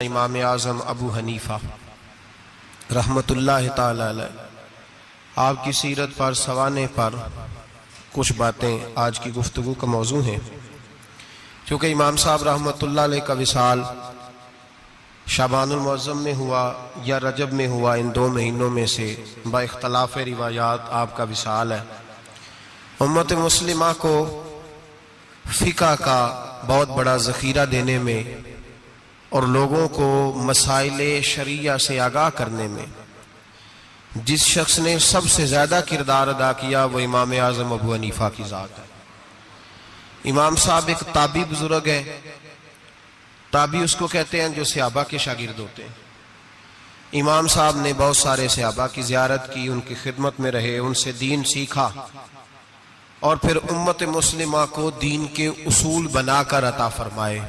امام اعظم ابو حنیفہ رحمت اللہ تعالی علیہ، آپ کی سیرت پر سوانے پر کچھ باتیں آج کی گفتگو کا موضوع ہیں۔ کیونکہ امام صاحب رحمت اللہ علیہ کا وصال شعبان المعظم میں ہوا یا رجب میں ہوا، ان دو مہینوں میں سے با اختلاف روایات آپ کا وصال ہے۔ امت مسلمہ کو فقہ کا بہت بڑا ذخیرہ دینے میں اور لوگوں کو مسائل شرعیہ سے آگاہ کرنے میں جس شخص نے سب سے زیادہ کردار ادا کیا وہ امام اعظم ابو حنیفہ کی ذات ہے۔ امام صاحب ایک تابعی بزرگ ہے۔ تابعی اس کو کہتے ہیں جو صحابہ کے شاگرد ہوتے ہیں۔ امام صاحب نے بہت سارے صحابہ کی زیارت کی، ان کی خدمت میں رہے، ان سے دین سیکھا اور پھر امت مسلمہ کو دین کے اصول بنا کر عطا فرمائے۔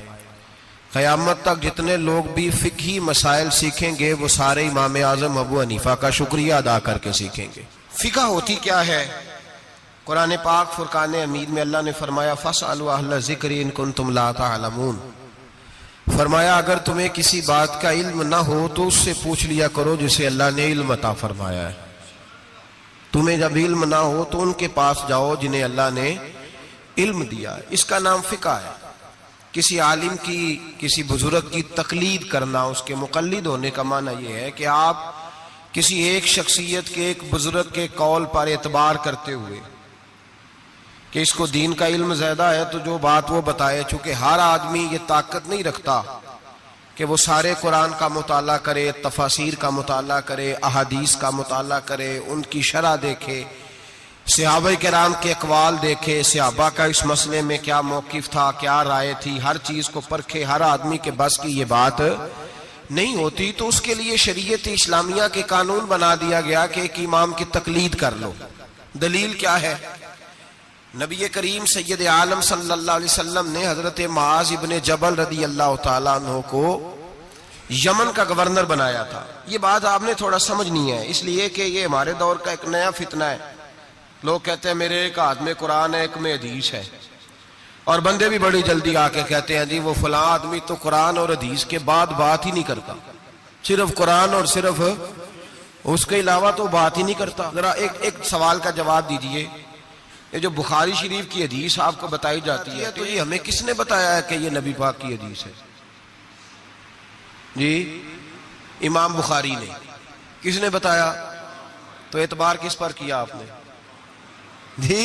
قیامت تک جتنے لوگ بھی فقہی مسائل سیکھیں گے وہ سارے امام اعظم ابو حنیفہ کا شکریہ ادا کر کے سیکھیں گے۔ فقہ ہوتی کیا ہے؟ قرآن پاک فرقان حمید میں اللہ نے فرمایا فَاسْأَلُوا أَهْلَ الذِّكْرِ إِن كُنتُمْ لَا تَعْلَمُونَ، فرمایا اگر تمہیں کسی بات کا علم نہ ہو تو اس سے پوچھ لیا کرو جسے اللہ نے علم عطا فرمایا ہے۔ تمہیں جب علم نہ ہو تو ان کے پاس جاؤ جنہیں اللہ نے علم دیا ہے۔ اس کا نام فقہ ہے۔ کسی عالم کی، کسی بزرگ کی تقلید کرنا، اس کے مقلد ہونے کا معنی یہ ہے کہ آپ کسی ایک شخصیت کے، ایک بزرگ کے قول پر اعتبار کرتے ہوئے کہ اس کو دین کا علم زیادہ ہے تو جو بات وہ بتائے، چونکہ ہر آدمی یہ طاقت نہیں رکھتا کہ وہ سارے قرآن کا مطالعہ کرے، تفاسیر کا مطالعہ کرے، احادیث کا مطالعہ کرے، ان کی شرح دیکھے، صحابہ کرام کے اقوال دیکھے، صحابہ کا اس مسئلے میں کیا موقف تھا، کیا رائے تھی، ہر چیز کو پرکھے۔ ہر آدمی کے بس کی یہ بات نہیں ہوتی، تو اس کے لیے شریعت اسلامیہ کے قانون بنا دیا گیا کہ ایک امام کی تقلید کر لو۔ دلیل کیا ہے؟ نبی کریم سید عالم صلی اللہ علیہ وسلم نے حضرت معاذ ابن جبل رضی اللہ تعالیٰ عنہ کو یمن کا گورنر بنایا تھا۔ یہ بات آپ نے تھوڑا سمجھنی ہے، اس لیے کہ یہ ہمارے دور کا ایک نیا فتنہ ہے۔ لوگ کہتے ہیں میرے ایک ہاتھ میں قرآن ہے، ایک میں حدیث ہے، اور بندے بھی بڑی جلدی آ کے کہتے ہیں جی وہ فلاں آدمی تو قرآن اور حدیث کے بعد بات ہی نہیں کرتا، صرف قرآن اور صرف اس کے علاوہ تو بات ہی نہیں کرتا۔ ذرا ایک سوال کا جواب دیجئے، یہ جو بخاری شریف کی حدیث آپ کو بتائی جاتی ہے تو یہ ہمیں کس نے بتایا ہے کہ یہ نبی پاک کی حدیث ہے؟ جی امام بخاری نے۔ کس نے بتایا؟ تو اعتبار کس پر کیا آپ نے؟ جی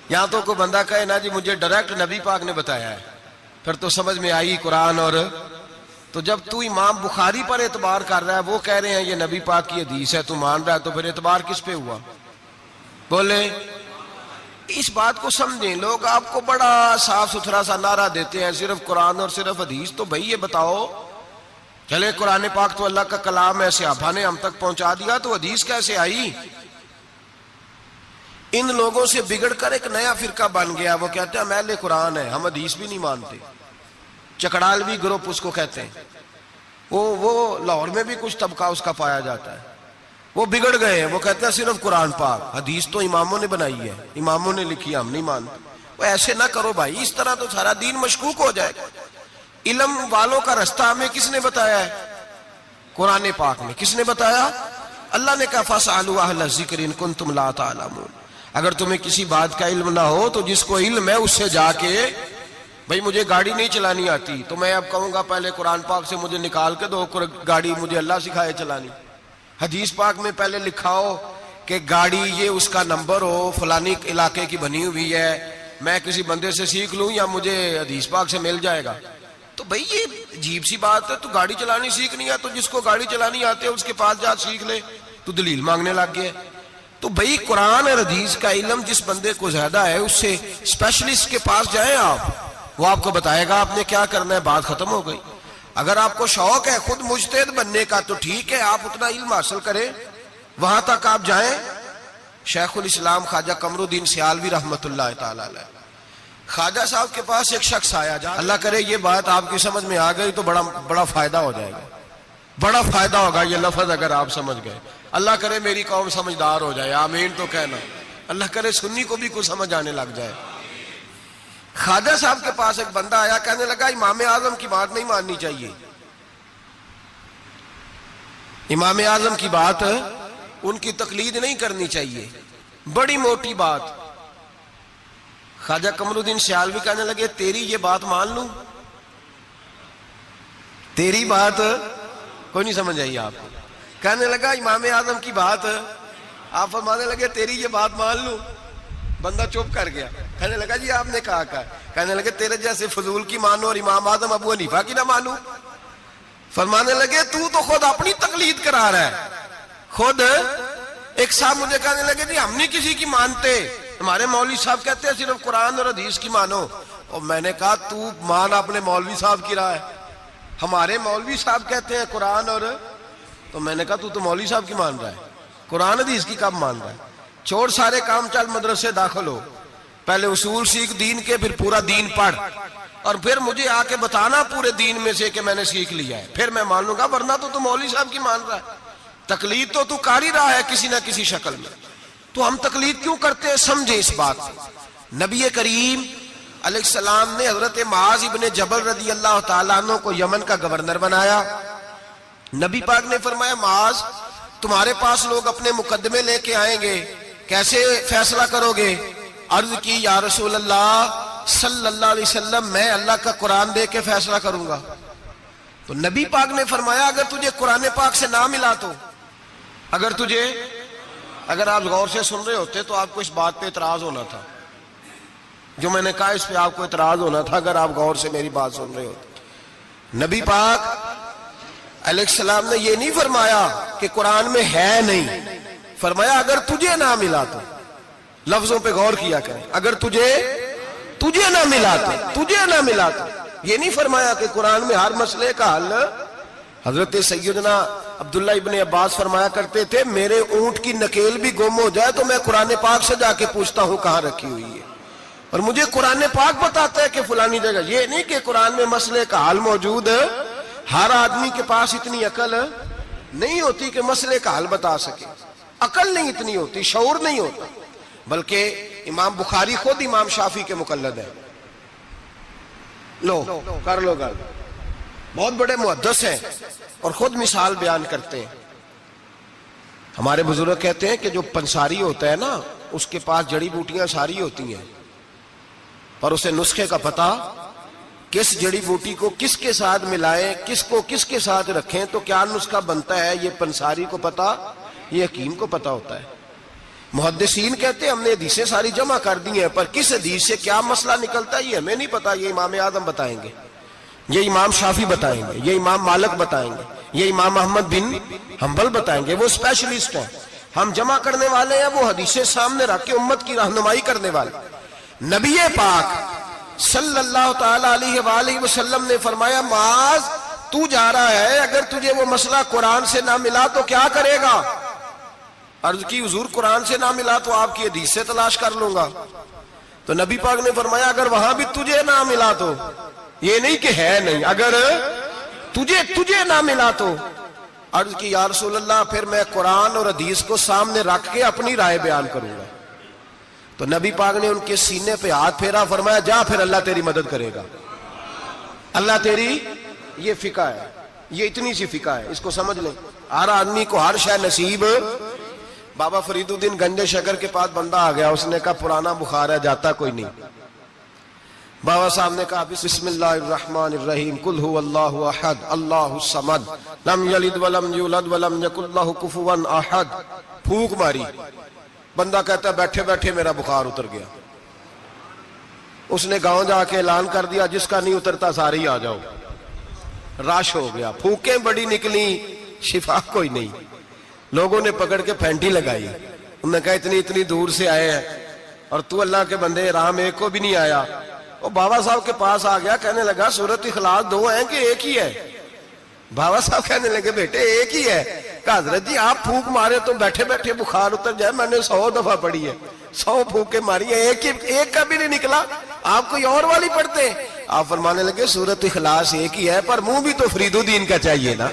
یہاں تو کوئی بندہ کہے نا جی مجھے ڈائریکٹ نبی پاک نے بتایا ہے، پھر تو سمجھ میں آئی قرآن۔ اور تو جب تو امام بخاری پر اعتبار کر رہا ہے، وہ کہہ رہے ہیں یہ نبی پاک کی حدیث ہے، تو مان رہا ہے، تو پھر اعتبار کس پہ ہوا؟ بولے اس بات کو سمجھیں۔ لوگ آپ کو بڑا صاف ستھرا سا نعرہ دیتے ہیں صرف قرآن اور صرف حدیث، تو بھئی یہ بتاؤ چلے قرآن پاک تو اللہ کا کلام ہے، صحابہ نے ہم تک پہنچا دیا، تو حدیث کیسے آئی؟ ان لوگوں سے بگڑ کر ایک نیا فرقہ بن گیا، وہ کہتے ہیں ہم اہل قرآن ہیں، ہم حدیث بھی نہیں مانتے۔ چکڑالوی گروپ اس کو کہتے ہیں۔ وہ لاہور میں بھی کچھ طبقہ اس کا پایا جاتا ہے۔ وہ بگڑ گئے ہیں، وہ کہتے ہیں صرف قرآن پاک، حدیث تو اماموں نے بنائی ہے، اماموں نے لکھی، ہم نہیں مانتے۔ وہ ایسے نہ کرو بھائی، اس طرح تو سارا دین مشکوک ہو جائے گا۔ علم والوں کا رستہ ہمیں کس نے بتایا ہے؟ قرآن پاک میں۔ کس نے بتایا؟ اللہ نے کہا فَاسْأَلُوا أَهْلَ الذِّكْرِ إِن كُنتُمْ لَا تَعْلَمُونَ۔ اگر تمہیں کسی بات کا علم نہ ہو تو جس کو علم ہے اس سے جا کے، بھئی مجھے گاڑی نہیں چلانی آتی تو میں اب کہوں گا پہلے قرآن پاک سے مجھے نکال کے دو گاڑی، مجھے اللہ سکھائے چلانی۔ حدیث پاک میں پہلے لکھا ہو کہ گاڑی یہ اس کا نمبر ہو، فلانی علاقے کی بنی ہوئی ہے، میں کسی بندے سے سیکھ لوں یا مجھے حدیث پاک سے مل جائے گا؟ تو بھئی یہ عجیب سی بات ہے۔ تو گاڑی چلانی سیکھنی ہے تو جس کو گاڑی چلانی آتے ہے اس کے پاس جا سیکھ لے، تو دلیل مانگنے لگ گئے۔ تو بھئی قرآن اور حدیث کا علم جس بندے کو زیادہ ہے اس سے اسپیشلسٹ کے پاس جائیں آپ، وہ آپ کو بتائے گا آپ نے کیا کرنا ہے، بات ختم ہو گئی۔ اگر آپ کو شوق ہے خود مجتہد بننے کا تو ٹھیک ہے، آپ اتنا علم حاصل کریں، وہاں تک آپ جائیں۔ شیخ الاسلام خواجہ قمر الدین سیالوی رحمت اللہ تعالی علیہ، خواجہ صاحب کے پاس ایک شخص آیا، اللہ کرے یہ بات آپ کی سمجھ میں آ گئی تو بڑا فائدہ ہو جائے گا، بڑا فائدہ ہوگا یہ لفظ اگر آپ سمجھ گئے۔ اللہ کرے میری قوم سمجھدار ہو جائے، آمین تو کہنا۔ اللہ کرے سنی کو بھی کچھ سمجھ آنے لگ جائے۔ خواجہ صاحب کے پاس ایک بندہ آیا، کہنے لگا امام اعظم کی بات نہیں ماننی چاہیے۔ امام اعظم کی بات ان کی تقلید نہیں کرنی چاہیے، بڑی موٹی بات۔ خواجہ قمر الدین سیالوی کہنے لگے تیری یہ بات مان لوں؟ تیری بات کوئی نہیں سمجھ آئی آپ کو؟ کہنے لگا امام اعظم کی بات، آپ فرمانے لگے تیری یہ بات مان لوں؟ بندہ چپ کر گیا، کہنے لگا جی آپ نے کہا کہنے لگے تیرے جیسے فضول کی مانو اور امام اعظم ابو حنیفہ کی نہ مانو؟ فرمانے لگے تو خود اپنی تقلید کرا رہا ہے۔ خود ایک صاحب مجھے کہنے لگے جی ہم نہیں کسی کی مانتے، ہمارے مولوی صاحب کہتے ہیں صرف قرآن اور حدیث کی مانو۔ اور میں نے کہا تو مان اپنے مولوی صاحب کی رائے، ہمارے مولوی صاحب کہتے ہیں قرآن اور، تو میں نے کہا تو مولوی صاحب کی مان رہا ہے، قرآن حدیث کی کب مان رہا ہے؟ چھوڑ سارے کام، چل مدرسے داخل ہو، پہلے اصول سیکھ دین کے، پھر پورا دین پڑھ، اور پھر مجھے آ کے بتانا پورے دین میں سے کہ میں نے سیکھ لیا ہے، پھر میں مان لوں گا، ورنہ تو مولوی صاحب کی مان رہا ہے۔ تقلید تو کر ہی رہا ہے کسی نہ کسی شکل میں، تو ہم تقلید کیوں کرتے ہیں؟ سمجھے اس بات کو۔ نبی کریم علیہ السلام نے حضرت معاذ ابن جبل رضی اللہ تعالیٰ عنہ کو یمن کا گورنر بنایا۔ نبی پاک نے فرمایا معاذ تمہارے پاس لوگ اپنے مقدمے لے کے آئیں گے، کیسے فیصلہ کرو گے؟ عرض کی یا رسول اللہ صلی اللہ علیہ وسلم میں اللہ کا قرآن دے کے فیصلہ کروں گا۔ تو نبی پاک نے فرمایا اگر تجھے قرآن پاک سے نہ ملا تو، اگر آپ غور سے سن رہے ہوتے تو آپ کو اس بات پہ اعتراض ہونا تھا، جو میں نے کہا اس پہ آپ کو اعتراض ہونا تھا اگر آپ غور سے میری بات سن رہے ہوتے۔ نبی پاک علیہ السلام نے یہ نہیں فرمایا کہ قرآن میں ہے نہیں، فرمایا اگر تجھے نہ ملا تو، لفظوں پہ غور کیا کریں، اگر تجھے نہ ملا تو، یہ نہیں فرمایا کہ قرآن میں ہر مسئلے کا حل۔ حضرت سیدنا عبداللہ ابن عباس فرمایا کرتے تھے میرے اونٹ کی نکیل بھی گم ہو جائے تو میں قرآن پاک سے جا کے پوچھتا ہوں کہاں رکھی ہوئی ہے، اور مجھے قرآن پاک بتاتا ہے کہ فلانی جگہ۔ یہ نہیں کہ قرآن میں مسئلے کا حل موجود ہے، ہر آدمی کے پاس اتنی عقل نہیں ہوتی کہ مسئلے کا حل بتا سکے، عقل نہیں اتنی ہوتی، شعور نہیں ہوتا۔ بلکہ امام بخاری خود امام شافعی کے مقلد ہے، لو کر لو گل، بہت بڑے محدث ہیں اور خود مثال بیان کرتے ہیں۔ ہمارے بزرگ کہتے ہیں کہ جو پنساری ہوتا ہے نا اس کے پاس جڑی بوٹیاں ساری ہوتی ہیں، پر اسے نسخے کا پتہ، کس جڑی بوٹی کو کس کے ساتھ ملائیں، کس کو کس کے ساتھ رکھیں تو کیا نسخہ بنتا ہے، یہ پنساری کو پتہ، یہ حکیم کو پتہ ہوتا ہے۔ محدثین کہتے ہیں ہم نے حدیثیں ساری جمع کر دی ہیں، پر کس حدیث سے کیا مسئلہ نکلتا ہے یہ ہمیں نہیں پتا، یہ امام اعظم بتائیں گے، یہ امام شافعی بتائیں گے، یہ امام مالک بتائیں گے، یہ امام احمد بن حنبل بتائیں گے، وہ اسپیشلسٹ ہیں۔ ہم جمع کرنے والے ہیں، وہ حدیثیں سامنے رکھ کے امت کی رہنمائی کرنے والے۔ نبی پاک صلی اللہ تعالی علیہ وآلہ وسلم نے فرمایا معاذ تو جا رہا ہے، اگر تجھے وہ مسئلہ قرآن سے نہ ملا تو کیا کرے گا؟ عرض کی حضور قرآن سے نہ ملا تو آپ کی حدیث سے تلاش کر لوں گا۔ تو نبی پاک نے فرمایا اگر وہاں بھی تجھے نہ ملا تو، یہ نہیں کہ ہے نہیں، اگر تجھے نہ ملا تو، عرض کی یا رسول اللہ پھر میں قرآن اور حدیث کو سامنے رکھ کے اپنی رائے بیان کروں گا۔ تو نبی پاک نے ان کے سینے پہ ہاتھ پھیرا، فرمایا جا پھر اللہ تیری مدد کرے گا، اللہ تیری، یہ فقہ ہے، یہ اتنی سی فقہ ہے، اس کو سمجھ لیں۔ ہر آدمی کو ہر شے نصیب۔ بابا فرید الدین گنج شکر کے پاس بندہ آ گیا، اس نے کہا پرانا بخار ہے جاتا کوئی نہیں۔ بابا صاحب نے کہا بسم اللہ الرحمن الرحیم قل هو اللہ احد اللہ الصمد لم یلد ولم یولد ولم یکن لہ کفوا احد، پھونک ماری، بندہ کہتا ہے بیٹھے بیٹھے میرا بخار اتر گیا۔ اس نے گاؤں جا کے اعلان کر دیا جس کا نہیں اترتا سارے ہی آ جاؤ، رش ہو گیا، پھونکیں بڑی نکلی، شفا کوئی نہیں۔ لوگوں نے پکڑ کے پھینٹی لگائی، انہوں نے کہا اتنی دور سے آئے ہیں اور تو اللہ کے بندے رام ایک کو بھی نہیں آیا۔ وہ بابا صاحب کے پاس آ گیا، کہنے لگا سورت اخلاص دو ہیں کہ ایک ہی ہے؟ بابا صاحب کہنے لگے بیٹے ایک ہی ہے۔ کہا حضرت جی آپ پھونک مارے تو بیٹھے بیٹھے بخار اتر جائے، میں نے 100 دفعہ پڑھی ہے، 100 پھونکیں ماری ہیں، ایک کا بھی نہیں نکلا، آپ کوئی اور والی پڑھتے ہیں؟ آپ فرمانے لگے سورت اخلاص ایک ہی ہے، پر منہ بھی تو فرید الدین کا چاہیے نا،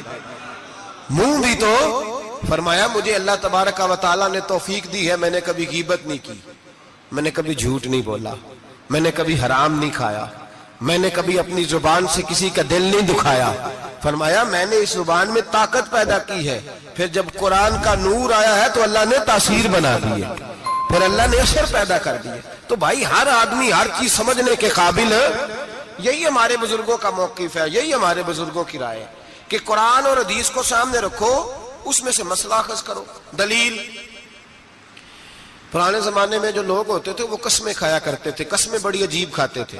منہ بھی تو۔ فرمایا مجھے اللہ تبارک و تعالیٰ نے توفیق دی ہے، میں نے کبھی غیبت نہیں کی، میں نے کبھی جھوٹ نہیں بولا، میں نے کبھی حرام نہیں کھایا، میں نے کبھی اپنی زبان سے کسی کا دل نہیں دکھایا۔ فرمایا میں نے اس زبان میں طاقت پیدا کی ہے، پھر جب قرآن کا نور آیا ہے تو اللہ نے تاثیر بنا دی ہے، پھر اللہ نے اثر پیدا کر دی ہے۔ تو بھائی ہر آدمی ہر چیز سمجھنے کے قابل ہے۔ یہی ہمارے بزرگوں کا موقف ہے، یہی ہمارے بزرگوں کی رائے ہے کہ قرآن اور حدیث کو سامنے رکھو، اس میں سے مسئلہ اخذ کرو۔ دلیل، پرانے زمانے میں جو لوگ ہوتے تھے وہ قسمیں کھایا کرتے تھے، قسمیں بڑی عجیب کھاتے تھے۔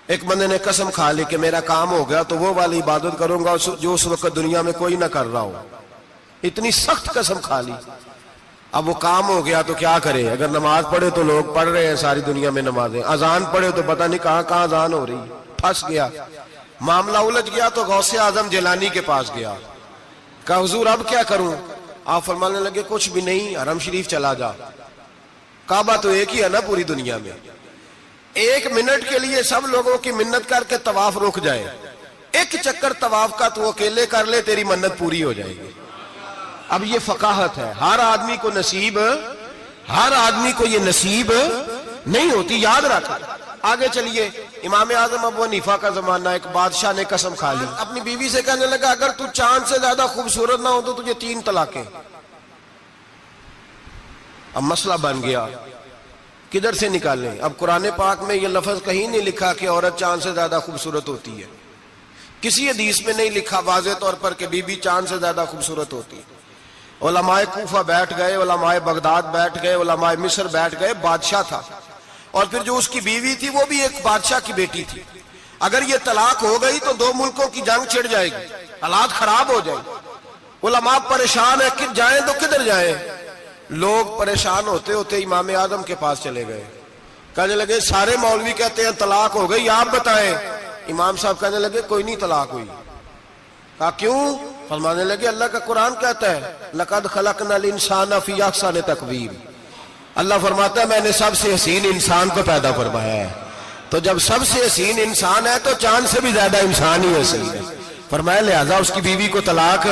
ایک بندے نے قسم کھا لی کہ میرا کام ہو گیا تو وہ والی عبادت کروں گا جو اس وقت دنیا میں کوئی نہ کر رہا ہو۔ اتنی سخت قسم کھا لی۔ اب وہ کام ہو گیا تو کیا کرے؟ اگر نماز پڑھے تو لوگ پڑھ رہے ہیں ساری دنیا میں نمازیں، اذان پڑھے تو پتہ نہیں کہاں کہاں اذان ہو رہی، پھنس گیا۔ معاملہ الجھ گیا تو غوث اعظم جیلانی کے پاس گیا، کہا حضور اب کیا کروں؟ آپ فرمانے لگے کچھ بھی نہیں، حرم شریف چلا جا، کعبہ تو ایک ہی ہے نا پوری دنیا میں۔ 1 منٹ کے لیے سب لوگوں کی منت کر کے طواف رک جائے، ایک چکر طواف کا تو اکیلے کر لے، تیری منت پوری ہو جائے گی۔ اب یہ فقاہت ہے، ہر آدمی کو یہ نصیب نہیں ہوتی، یاد رکھا۔ آگے چلیے، امام اعظم ابو حنیفہ کا زمانہ، ایک بادشاہ نے قسم کھا لی، اپنی بیوی سے کہنے لگا اگر تو چاند سے زیادہ خوبصورت نہ ہو تو تجھے 3 طلاقیں۔ اب مسئلہ بن گیا، کدھر سے نکالیں؟ اب قرآن پاک میں یہ لفظ کہیں نہیں لکھا کہ عورت چاند سے زیادہ خوبصورت ہوتی ہے، کسی حدیث میں نہیں لکھا واضح طور پر کہ بی بی چاند سے زیادہ خوبصورت ہوتی ہے۔ علماء کوفہ بیٹھ گئے، علماء بغداد بیٹھ گئے، علماء مصر بیٹھ گئے، بادشاہ تھا، اور پھر جو اس کی بیوی تھی وہ بھی ایک بادشاہ کی بیٹی تھی۔ اگر یہ طلاق ہو گئی تو 2 ملکوں کی جنگ چھڑ جائے گی، حالات خراب ہو جائیں۔ علماء پریشان ہیں کہ جائیں تو کدھر جائیں؟ لوگ پریشان ہوتے ہوتے امام اعظم کے پاس چلے گئے، کہنے لگے سارے مولوی کہتے ہیں طلاق ہو گئی، آپ بتائیں۔ امام صاحب کہنے لگے کوئی نہیں طلاق ہوئی۔ کہا کیوں؟ فرمانے لگے اللہ کا قرآن کہتا ہے لَقَدْ خَلَقْنَا الْإِنسَانَ فِي أَحْسَنِ تَقْوِيمٍ، اللہ فرماتا ہے میں نے سب سے حسین انسان کو پیدا فرمایا ہے۔ تو جب سب سے حسین انسان ہے تو چاند سے بھی زیادہ انسان ہی حسین ہے، فرمایا لہذا اس کی بیوی کو طلاق۔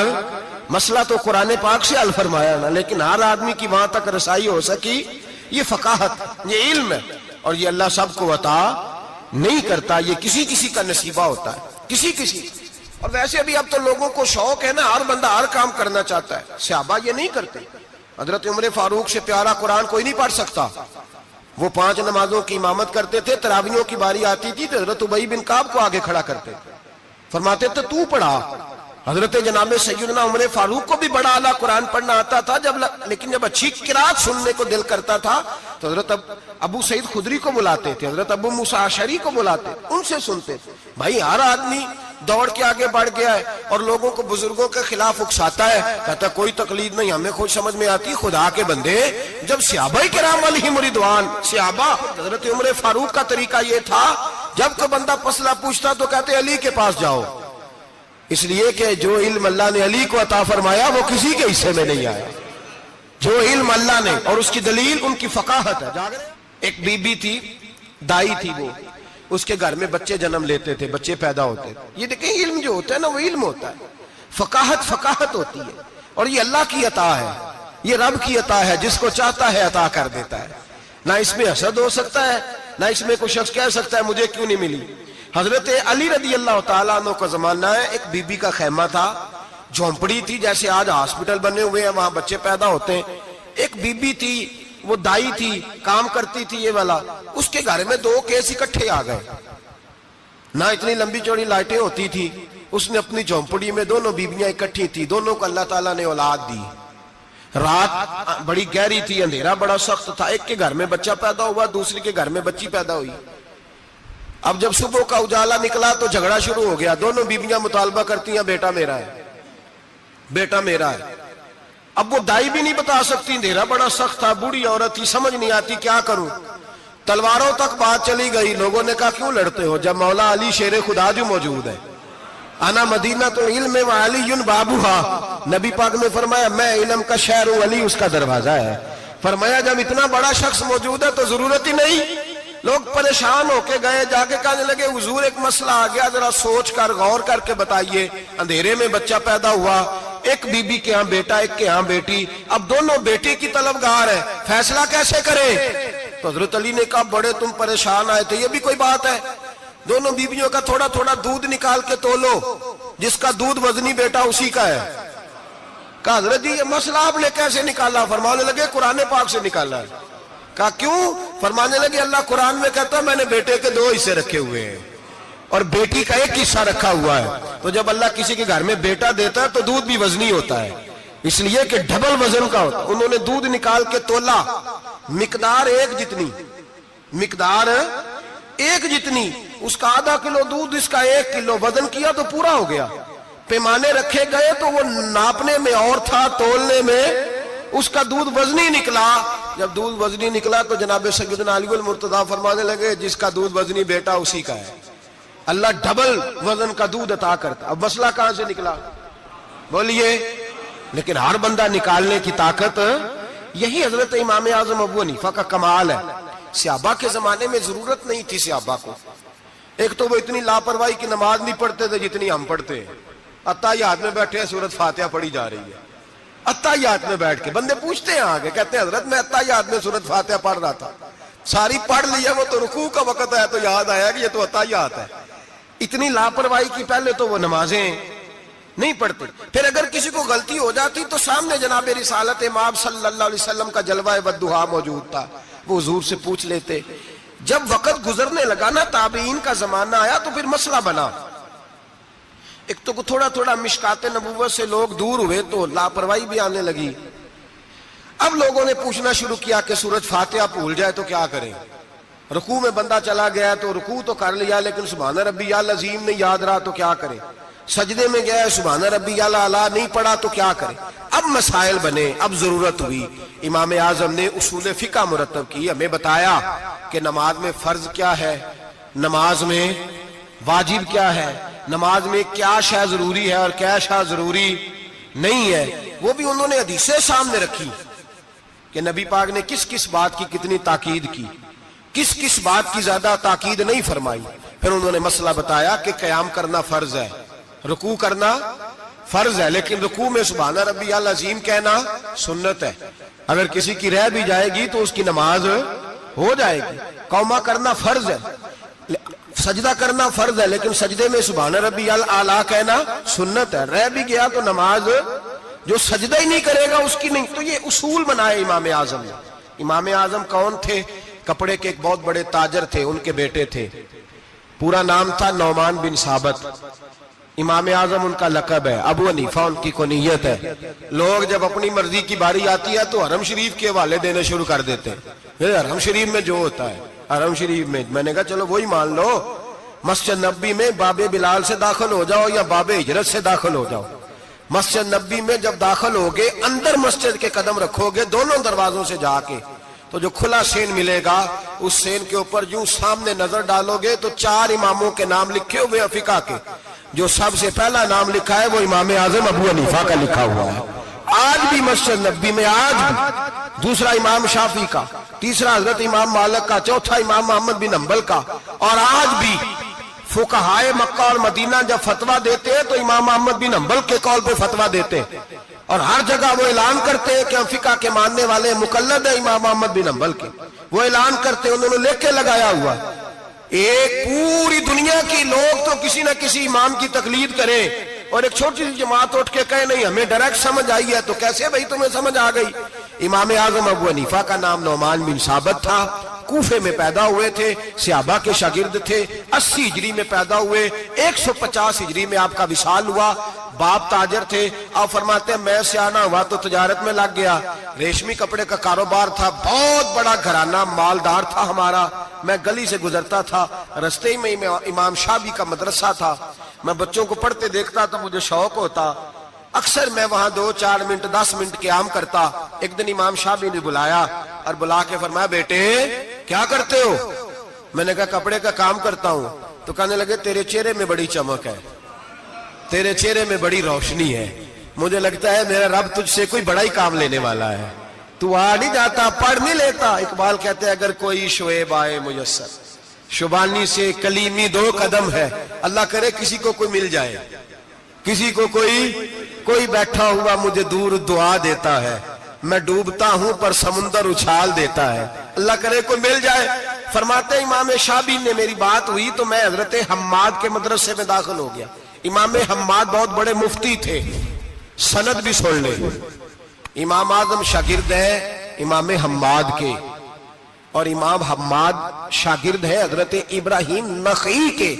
مسئلہ تو قرآن پاک سے حل فرمایا نا، لیکن ہر آدمی کی وہاں تک رسائی ہو سکی، یہ فقاہت، یہ علم ہے، اور یہ اللہ سب کو عطا نہیں کرتا، یہ کسی کسی کا نصیبہ ہوتا ہے، کسی۔ اور ویسے ابھی اب تو لوگوں کو شوق ہے نا، ہر بندہ ہر کام کرنا چاہتا ہے، صحابہ یہ نہیں کرتے۔ حضرت عمر فاروق سے پیارا قرآن کوئی نہیں پڑھ سکتا، وہ 5 نمازوں کی امامت کرتے تھے، تراویحوں کی باری آتی تھی تو حضرت ابی بن کعب کو آگے کھڑا کرتے تھے، فرماتے تھے تو پڑھا۔ حضرت جناب سیدنا عمر فاروق کو بھی بڑا اعلیٰ قرآن پڑھنا آتا تھا، لیکن جب اچھی قرات سننے کو دل کرتا تھا تو حضرت ابو سعید خدری کو بلاتے تھے، حضرت ابو موسیٰ اشعری کو بلاتے، ان سے سنتے تھے۔ بھائی ہر آدمی دوڑ کے آگے بڑھ گیا ہے اور لوگوں کو بزرگوں کے خلاف اکساتا ہے، کہتا کوئی تقلید نہیں، ہمیں خود سمجھ میں آتی۔ خدا کے بندے، جب صحابہ کرام علیہم رضوان، صحابہ، حضرت عمر فاروق کا طریقہ یہ تھا جب کوئی بندہ مسئلہ پوچھتا تو کہتے علی کے پاس جاؤ، اس لیے کہ جو علم اللہ نے علی کو عطا فرمایا وہ کسی کے حصے میں نہیں آیا، جو علم اللہ نے، اور اس کی دلیل ان کی فقاہت ہے۔ ایک بی بی تھی، دائی تھی، وہ اس کے گھر میں بچے جنم لیتے تھے، بچے پیدا ہوتے تھے۔ یہ دیکھیں علم جو ہوتا ہے نا وہ علم ہوتا ہے، فقاہت ہوتی ہے، اور یہ اللہ کی عطا ہے، یہ رب کی عطا ہے، جس کو چاہتا ہے عطا کر دیتا ہے۔ نہ اس میں حسد ہو سکتا ہے، نہ اس میں کوئی شخص کہہ سکتا ہے مجھے کیوں نہیں ملی۔ حضرت علی رضی اللہ تعالیٰ عنہ کا زمانہ ہے، ایک بی بی کا خیمہ تھا، جھونپڑی تھی، جیسے آج ہاسپٹل بنے ہوئے ہیں وہاں بچے پیدا ہوتے ہیں۔ ایک بی بی تھی، وہ دائی تھی، کام کرتی تھی یہ والا، اس کے گھر میں 2 کیس اکٹھے آ گئے، نہ اتنی لمبی چوڑی لائٹیں ہوتی تھی، اس نے اپنی جھونپڑی میں دونوں بیویاں اکٹھی تھی، دونوں کو اللہ تعالیٰ نے اولاد دی۔ رات بڑی گہری تھی، اندھیرا بڑا سخت تھا، ایک کے گھر میں بچہ پیدا ہوا، دوسری کے گھر میں بچی پیدا ہوئی۔ اب جب صبح کا اجالا نکلا تو جھگڑا شروع ہو گیا، دونوں بیویاں مطالبہ کرتی ہیں بیٹا میرا ہے، بیٹا میرا ہے۔ اب وہ دائی بھی نہیں بتا سکتی، اندھیرا بڑا سخت تھا، بوڑھی عورت تھی، سمجھ نہیں آتی کیا کروں۔ تلواروں تک بات چلی گئی، لوگوں نے کہا کیوں لڑتے ہو جب مولا علی شیر خدا جو موجود ہے۔ انا مدینہ تو علم و علی بابوہا، نبی پاک نے فرمایا میں علم کا شہر ہوں، علی اس کا دروازہ ہے۔ فرمایا جب اتنا بڑا شخص موجود ہے تو ضرورت ہی نہیں۔ لوگ پریشان ہو کے گئے، جا کے کہنے لگے حضور ایک مسئلہ آ گیا، ذرا سوچ کر غور کر کے بتائیے۔ اندھیرے میں بچہ پیدا ہوا، ایک بی بی کے ہاں بیٹا، ایک کے ہاں بیٹی، اب دونوں بیٹے کی طلبگار ہے، فیصلہ کیسے کریں؟ تو حضرت علی نے کہا بڑے تم پریشان آئے تھے، یہ بھی کوئی بات ہے؟ دونوں بیویوں کا تھوڑا تھوڑا دودھ نکال کے تولو، جس کا دودھ وزنی بیٹا اسی کا ہے. کہا حضرت جی یہ مسئلہ آپ نے کیسے نکالا؟ فرمانے لگے قرآن پاک سے نکالا ہے. کہا کیوں؟ فرمانے لگے اللہ قرآن میں کہتا ہے میں نے بیٹے کے 2 حصے رکھے ہوئے ہیں اور بیٹی کا 1 حصہ رکھا ہوا ہے. تو جب اللہ کسی کے گھر میں بیٹا دیتا ہے تو دودھ بھی وزنی ہوتا ہے، اس لیے کہ ڈبل وزن کا ہوتا ہے. انہوں نے دودھ نکال کے تولا، مقدار 1 جتنی، مقدار 1 جتنی، اس کا ½ کلو دودھ، اس کا 1 کلو، وزن کیا تو پورا ہو گیا. پیمانے رکھے گئے تو وہ ناپنے میں اور تھا، تولنے میں اس کا دودھ وزنی نکلا. جب دودھ وزنی نکلا تو جناب سیدنا علی المرتضیٰ فرمانے لگے جس کا دودھ وزنی بیٹا اسی کا ہے. اللہ ڈبل وزن کا دودھ عطا کرتا. اب مسئلہ کہاں سے نکلا بولیے؟ لیکن ہر بندہ نکالنے کی طاقت، یہی حضرت امام اعظم ابو حنیفہ کا کمال ہے. صحابہ کے زمانے میں ضرورت نہیں تھی صحابہ کو. ایک تو وہ اتنی لاپرواہی کی نماز نہیں پڑھتے تھے جتنی ہم پڑھتے ہیں. اتحیات میں بیٹھے ہیں، سورۃ فاتحہ پڑھی جا رہی ہے. اتحیات میں بیٹھ کے بندے پوچھتے ہیں آگے، کہتے ہیں حضرت میں اتحیات میں سورۃ فاتحہ پڑھ رہا تھا، ساری پڑھ لی ہے، وہ تو رکوع کا وقت ہے تو یاد آیا کہ یہ تو اتحیات ہے. اتنی لاپرواہی کی پہلے تو وہ نمازیں نہیں پڑھتے. پھر اگر کسی کو غلطی ہو جاتی تو سامنے جناب رسالت امام صلی اللہ علیہ وسلم کا جلوہ والدہا موجود تھا، وہ حضور سے پوچھ لیتے. جب وقت گزرنے لگا نا، تابعین کا زمانہ آیا تو پھر مسئلہ بنا. ایک تو تھوڑا تھوڑا مشکات نبوت سے لوگ دور ہوئے تو لاپرواہی بھی آنے لگی. اب لوگوں نے پوچھنا شروع کیا کہ سورۃ فاتحہ بھول جائے تو کیا کریں؟ رکوع میں بندہ چلا گیا تو رکوع تو کر لیا لیکن سبحان ربی العظیم نہیں یاد رہا تو کیا کرے؟ سجدے میں گیا سبحان ربی الاعلیٰ نہیں پڑھا تو کیا کرے؟ اب مسائل بنے، اب ضرورت ہوئی. امام اعظم نے اصول فقہ مرتب کی، ہمیں بتایا کہ نماز میں فرض کیا ہے، نماز میں واجب کیا ہے، نماز میں کیا شے ضروری ہے اور کیا شے ضروری نہیں ہے. وہ بھی انہوں نے حدیثیں سامنے رکھی کہ نبی پاک نے کس کس بات کی کتنی تاکید کی، کس کس بات کی زیادہ تاکید نہیں فرمائی. پھر انہوں نے مسئلہ بتایا کہ قیام کرنا فرض ہے، رکوع کرنا فرض ہے، لیکن رکوع میں سبحان ربی العظیم کہنا سنت ہے. اگر کسی کی رہ بھی جائے گی تو اس کی نماز ہو جائے گی. قوما کرنا فرض ہے، سجدہ کرنا فرض ہے، لیکن سجدے میں سبحان ربی الاعلیٰ کہنا سنت ہے. رہ بھی گیا تو نماز، جو سجدہ ہی نہیں کرے گا اس کی نہیں. تو یہ اصول بنائے امام اعظم نے. امام اعظم کون تھے؟ کپڑے کے ایک بہت بڑے تاجر تھے، ان کے بیٹے تھے، پورا نام تھا نعمان بن ثابت. امام اعظم ان کا لقب ہے، ابو حنیفہ ان کی کنیت ہے. لوگ جب اپنی مرضی کی باری آتی ہے تو حرم شریف کے حوالے دینے شروع کر دیتے ہیں. حرم شریف میں جو ہوتا ہے، حرم شریف میں میں نے کہا چلو وہی مان لو. مسجد نبی میں باب بلال سے داخل ہو جاؤ یا باب ہجرت سے داخل ہو جاؤ. مسجد نبی میں جب داخل ہوگے، اندر مسجد کے قدم رکھو گے دونوں دروازوں سے جا کے، تو جو کھلا سین ملے گا اس سین کے اوپر یوں سامنے نظر ڈالو گے تو 4 اماموں کے نام لکھے ہوئے فقہ کے. جو سب سے پہلا نام لکھا ہے وہ امام اعظم ابو حنیفہ کا لکھا ہوا ہے. آج بھی مسجد نبی میں، آج بھی. دوسرا امام شافعی کا، تیسرا حضرت امام مالک کا، چوتھا امام محمد بن حنبل کا. اور آج بھی فقہائے مکہ اور مدینہ جب فتویٰ دیتے ہیں تو امام محمد بن حنبل کے قول پہ فتویٰ دیتے ہیں، اور ہر جگہ وہ اعلان کرتے ہیں کہ ہم فقہ کے ماننے والے مقلد ہیں امام محمد بن حنبل کے. وہ اعلان کرتے ہیں، انہوں نے لکھ کے لگایا ہوا. ایک پوری دنیا کی لوگ تو کسی نہ کسی امام کی تقلید کریں اور ایک چھوٹی سی جماعت اٹھ کے کہے نہیں ہمیں ڈائریکٹ سمجھ آئی ہے. تو کیسے بھائی تمہیں سمجھ آ گئی؟ امام اعظم ابو حنیفہ کا نام نعمان بن ثابت تھا، کوفے میں پیدا ہوئے تھے، صحابہ کے شاگرد تھے. 80 ہجری میں پیدا ہوئے، 150 ہجری میں آپ کا وصال ہوا. باپ تاجر تھے. آپ فرماتے ہیں میں سیانا ہوا تو تجارت میں لگ گیا. ریشمی کپڑے کا کاروبار تھا، بہت بڑا گھرانہ مالدار تھا ہمارا. میں گلی سے گزرتا تھا، رستے میں امام شافعی کا مدرسہ تھا. میں بچوں کو پڑھتے دیکھتا تو مجھے شوق ہوتا. اکثر میں وہاں 2-4 منٹ 10 منٹ قیام کرتا. ایک دن امام شافعی نے بلایا اور بلا کے فرمایا بیٹے کیا کرتے ہو؟ میں نے کہا کپڑے کا کام کرتا ہوں. تو کہنے لگے تیرے چہرے میں بڑی چمک ہے، تیرے چہرے میں بڑی روشنی ہے، مجھے لگتا ہے میرا رب تجھ سے کوئی بڑا ہی کام لینے والا ہے، تو آ نہیں جاتا، پڑھ نہیں لیتا. اقبال کہتے ہیں اگر کوئی شعیب آئے میسر، شبانی سے کلیمی 2 قدم ہے. اللہ کرے کسی کو کوئی مل جائے، کسی کو کوئی بیٹھا ہوا مجھے دور دعا دیتا ہے، میں ڈوبتا ہوں پر سمندر اچھال دیتا ہے. اللہ کرے کوئی مل جائے. فرماتے امام شافعی نے میری بات ہوئی تو میں حضرت حماد کے مدرسے میں داخل ہو گیا. امام حماد بہت بڑے مفتی تھے، سند بھی سن لے۔ امام اعظم شاگرد ہے امام حماد کے، اور امام حماد شاگرد ہے حضرت ابراہیم نخعی کے۔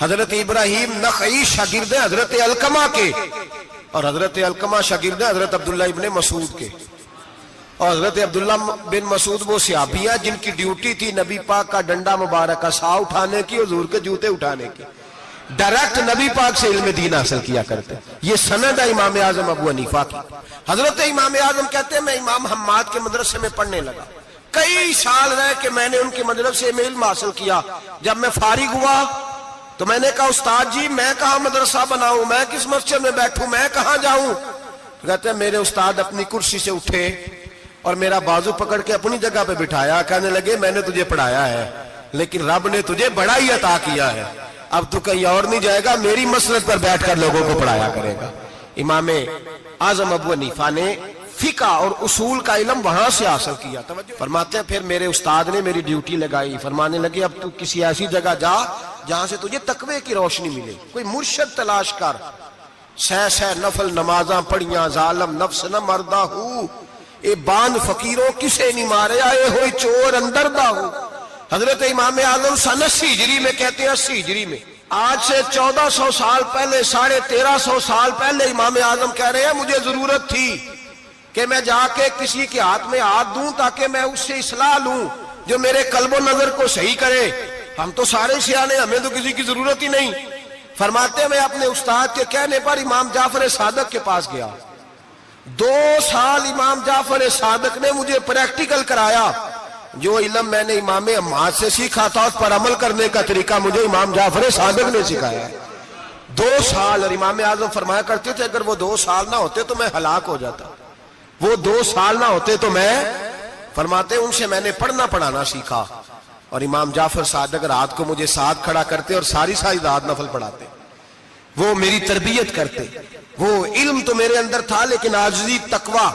حضرت ابراہیم نخعی شاگرد ہے حضرت علقمہ کے، اور حضرت علقمہ شاگرد ہے حضرت عبداللہ ابن مسعود کے۔ اور حضرت عبداللہ بن مسعود وہ صحابی ہیں جن کی ڈیوٹی تھی نبی پاک کا ڈنڈا مبارک کا سا اٹھانے کی، حضور کے جوتے اٹھانے کی، ڈائریکٹ نبی پاک سے علم دین حاصل کیا کرتے۔ یہ سند ہے امام اعظم ابو حنیفہ کی۔ حضرت امام اعظم کہتے ہیں میں امام حماد کے مدرسے میں پڑھنے لگا، کئی سال رہ کے میں نے ان کے مدرسے میں علم حاصل کیا۔ جب میں فارغ ہوا تو میں نے کہا استاد جی میں کہاں مدرسہ بناؤں، میں کس مسجد میں بیٹھوں، میں کہاں جاؤں؟ کہتے ہیں میرے استاد اپنی کرسی سے اٹھے اور میرا بازو پکڑ کے اپنی جگہ پہ بٹھایا، کہنے لگے میں نے تجھے پڑھایا ہے لیکن رب نے تجھے بڑا ہی عطا کیا ہے، اب تو کہیں اور نہیں جائے گا، میری مسجد پر بیٹھ کر لوگوں کو پڑھایا کرے گا۔ امام اعظم ابو حنیفہ نے فقہ اور اصول کا علم وہاں سے حاصل کیا۔ فرماتے ہیں پھر میرے استاد نے میری ڈیوٹی لگائی، فرمانے لگے اب تو کسی ایسی جگہ جا جہاں سے تجھے تقوی کی روشنی ملے، کوئی مرشد تلاش کر، سہ نفل نمازاں پڑھیاں، ظالم نفس نہ مردہ ہو، اے باند فقیروں کسے نہیں مارے، آئے ہوئے چور اندر دا ہو۔ حضرت امام اعظم سن 80 ہجری میں کہتے ہیں، 80 ہجری میں، آج سے 1400 سال پہلے، 1350 سال پہلے امام اعظم کہہ رہے ہیں مجھے ضرورت تھی کہ میں جا کے کسی کے ہاتھ میں ہاتھ دوں تاکہ میں اس سے اصلاح لوں جو میرے قلب و نظر کو صحیح کرے۔ ہم تو سارے سیانے، ہمیں تو کسی کی ضرورت ہی نہیں۔ فرماتے ہیں میں اپنے استاد کے کہنے پر امام جعفر صادق کے پاس گیا، 2 سال امام جعفر صادق نے مجھے پریکٹیکل کرایا، جو علم میں نے امام حماد سے سیکھا تھا اس پر عمل کرنے کا طریقہ مجھے امام جعفر صادق نے سکھایا۔ 2 سال، اور امام اعظم فرمایا کرتے تھے اگر وہ 2 سال نہ ہوتے تو میں ہلاک ہو جاتا، وہ 2 سال نہ ہوتے تو میں، فرماتے ان سے میں نے پڑھنا پڑھانا سیکھا، اور امام جعفر صادق رات کو مجھے ساتھ کھڑا کرتے اور ساری رات نفل پڑھاتے، وہ میری تربیت کرتے۔ وہ علم تو میرے اندر تھا لیکن عاجزی، تقوی،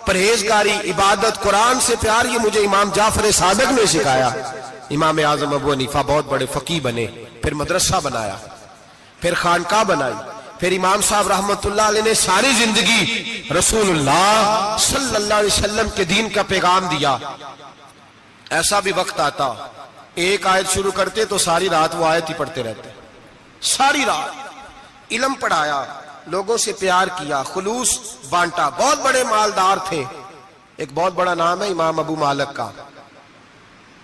پرہیزگاری، عبادت، قرآن سے پیار، یہ مجھے امام جعفر صادق نے سکھایا۔ امام اعظم ابو حنیفہ بہت بڑے فقیہ بنے، پھر مدرسہ بنایا، پھر خانقاہ بنائی، پھر امام صاحب رحمت اللہ علیہ نے ساری زندگی رسول اللہ صلی اللہ علیہ وسلم کے دین کا پیغام دیا۔ ایسا بھی وقت آتا ایک آیت شروع کرتے تو ساری رات وہ آیت ہی پڑھتے رہتے، ساری رات علم پڑھایا، لوگوں سے پیار کیا، خلوص بانٹا، بہت بڑے مالدار تھے۔ ایک بہت بڑا نام ہے امام ابو مالک کا،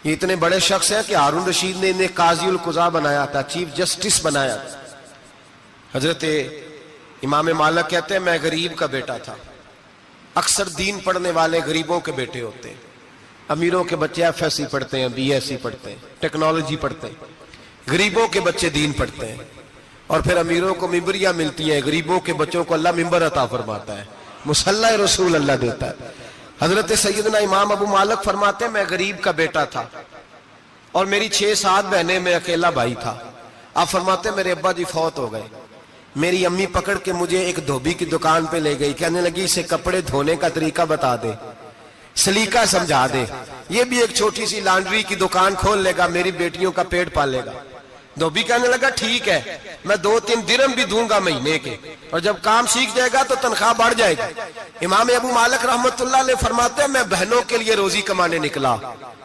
یہ اتنے بڑے شخص ہیں کہ ہارون رشید نے انہیں قاضی القضاء بنایا تھا، چیف جسٹس بنایا تھا۔ حضرت امام مالک کہتے ہیں میں غریب کا بیٹا تھا، اکثر دین پڑھنے والے غریبوں کے بیٹے ہوتے ہیں، امیروں کے بچے ایف ایس سی پڑھتے ہیں، بی ایس سی پڑھتے ہیں، ٹیکنالوجی پڑھتے ہیں، غریبوں کے بچے دین پڑھتے ہیں، اور پھر امیروں کو ممبریاں ملتی ہیں، غریبوں کے بچوں کو اللہ ممبر عطا فرماتا ہے، مصلی رسول اللہ دیتا ہے۔ حضرت سیدنا امام ابو مالک فرماتے ہیں میں غریب کا بیٹا تھا اور میری 6-7 بہنیں، میں اکیلا بھائی تھا۔ آپ فرماتے ہیں میرے ابا جی فوت ہو گئے، میری امی پکڑ کے مجھے ایک دھوبی کی دکان پہ لے گئی، کہنے لگی اسے کپڑے دھونے کا طریقہ بتا دے، سلیقہ سمجھا دے، یہ بھی ایک چھوٹی سی لانڈری کی دکان کھول لے گا، میری بیٹیوں کا پیٹ پالے گا۔ دھوبی کہنے لگا ٹھیک ہے، میں 2-3 درہم بھی دوں گا مہینے کے، اور جب کام سیکھ جائے گا تو تنخواہ بڑھ جائے گی۔ امام ابو مالک رحمت اللہ علیہ فرماتے ہیں میں بہنوں کے لیے روزی کمانے نکلا،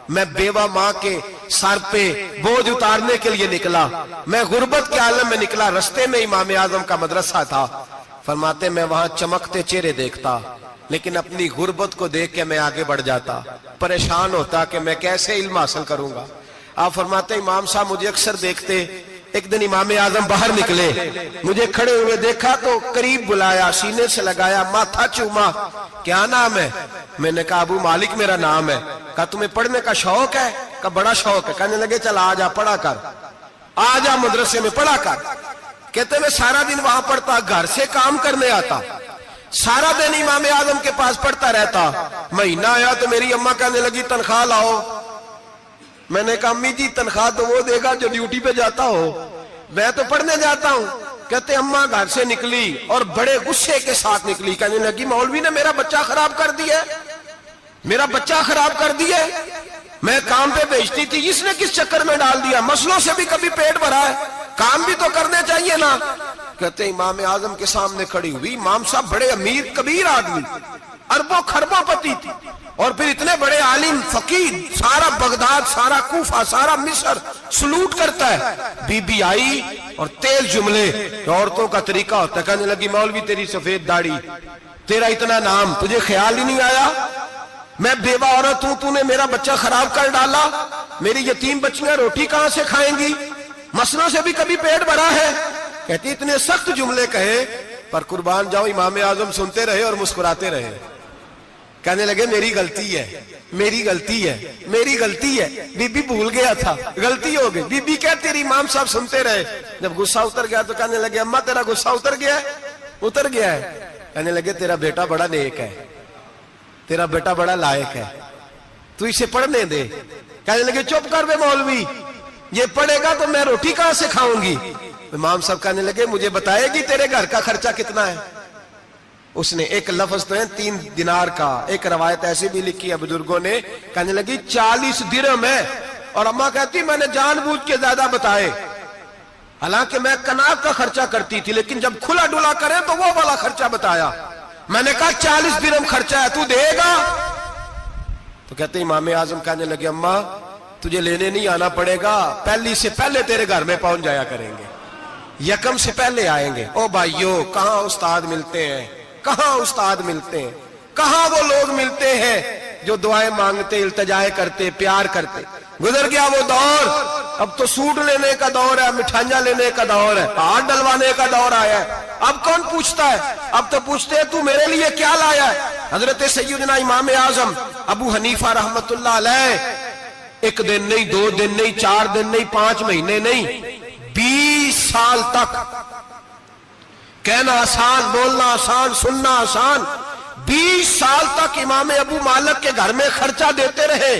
میں بیوہ ماں کے سر پہ بوجھ اتارنے کے لیے نکلا، میں غربت کے عالم میں نکلا، رستے میں امام اعظم کا مدرسہ تھا، فرماتے میں وہاں چمکتے چہرے دیکھتا لیکن اپنی غربت کو دیکھ کے میں آگے بڑھ جاتا، پریشان ہوتا کہ میں کیسے علم حاصل کروں گا۔ آپ فرماتے ہیں امام صاحب مجھے اکثر دیکھتے، ایک دن امام اعظم باہر نکلے، مجھے کھڑے ہوئے دیکھا تو قریب بلایا، سینے سے لگایا، ماتھا چوما، کیا نام ہے؟ میں نے کہا ابو مالک میرا نام ہے۔ کہا تمہیں پڑھنے کا شوق ہے؟ کہا بڑا شوق ہے۔ کہنے لگے چل آ جا پڑھا کر، آ جا مدرسے میں پڑھا کر۔ کہتے میں سارا دن وہاں پڑھتا، گھر سے کام کرنے آتا، سارا دن امام اعظم کے پاس پڑھتا رہتا۔ مہینہ آیا تو میری اماں کہنے لگی تنخواہ لاؤ۔ میں نے کہا امی جی تنخواہ تو وہ دے گا جو ڈیوٹی پہ جاتا ہو، میں تو پڑھنے جاتا ہوں۔ کہتے اماں گھر سے نکلی اور بڑے غصے کے ساتھ نکلی، کہنے لگی مولوی نے میرا بچہ خراب کر دیا، میرا بچہ خراب کر دیا، میں کام پہ بھیجتی تھی، اس نے کس چکر میں ڈال دیا، مسئلوں سے بھی کبھی پیٹ بھرا ہے، کام بھی تو کرنے چاہیے نا۔ کہتے ہیں امام اعظم کے سامنے کھڑی ہوئی. امام صاحب بڑے امیر کبیر آدمی, اربوں خربوں پتی تھی, اور پھر اتنے بڑے عالم فقیر, سارا بغداد, سارا کوفہ, سارا مصر سلوٹ کرتا ہے. بی بی آئی اور تیز جملے, عورتوں کا طریقہ ہوتا ہے, کہنے لگی مولوی تیری سفید داڑھی, تیرا اتنا نام, تجھے خیال ہی نہیں آیا میں بیوہ عورت ہوں, تو نے میرا بچہ خراب کر ڈالا, میری یتیم بچیاں روٹی کہاں سے کھائیں گی, مسلوں سے بھی کبھی پیٹ بھرا ہے. کہتی اتنے سخت جملے کہے, پر قربان جاؤ امام اعظم سنتے رہے اور مسکراتے رہے. کہنے لگے میری غلطی ہے, میری غلطی ہے, میری غلطی ہے, بی بی بھول گیا تھا, غلطی ہو گئی. بی بی کہتے رہی, امام صاحب سنتے رہے. جب غصہ اتر گیا تو کہنے لگے اماں تیرا غصہ اتر گیا ہے, اتر گیا ہے. کہنے لگے تیرا بیٹا بڑا نیک ہے, تیرا بیٹا بڑا لائق ہے, تو اسے پڑھنے دے. کہنے لگے چپ کر بے مولوی, یہ پڑھے گا تو میں روٹی کہاں سے کھاؤں گی. امام صاحب کہنے لگے مجھے بتائے گی تیرے گھر کا خرچہ کتنا ہے. اس نے ایک لفظ تو ہے 3 دینار کا, ایک روایت ایسی بھی لکھی ہے بزرگوں نے, کہنے لگی 40 درہم ہے. اور اماں کہتی میں نے جان بوجھ کے زیادہ بتائے, حالانکہ میں کناب کا خرچہ کرتی تھی, لیکن جب کھلا ڈلا کرے تو وہ والا خرچہ بتایا. میں نے کہا 40 درہم خرچہ ہے, تو دے گا. تو کہتے امام اعظم کہنے لگے اماں تجھے لینے نہیں آنا پڑے گا, پہلی سے پہلے تیرے گھر میں پہنچ جایا کریں گے, یکم سے پہلے آئیں گے. او بھائیو, کہاں استاد ملتے ہیں, کہاں استاد ملتے ہیں, کہاں وہ لوگ ملتے ہیں جو دعائیں مانگتے, التجائے کرتے, پیار کرتے. گزر گیا وہ دور, اب تو سوٹ لینے کا دور ہے, مٹھائیاں لینے کا دور ہے, ہاتھ ڈلوانے کا دور آیا ہے. اب کون پوچھتا ہے, اب تو پوچھتے ہیں تو میرے لیے کیا لایا ہے. حضرت سیدنا امام اعظم ابو حنیفہ رحمت اللہ علیہ 1 دن نہیں, 2 دن نہیں, 4 دن نہیں, 5 مہینے نہیں, 20 سال تک, کہنا آسان, بولنا آسان, سننا آسان, 20 سال تک امام ابو مالک کے گھر میں خرچہ دیتے رہے,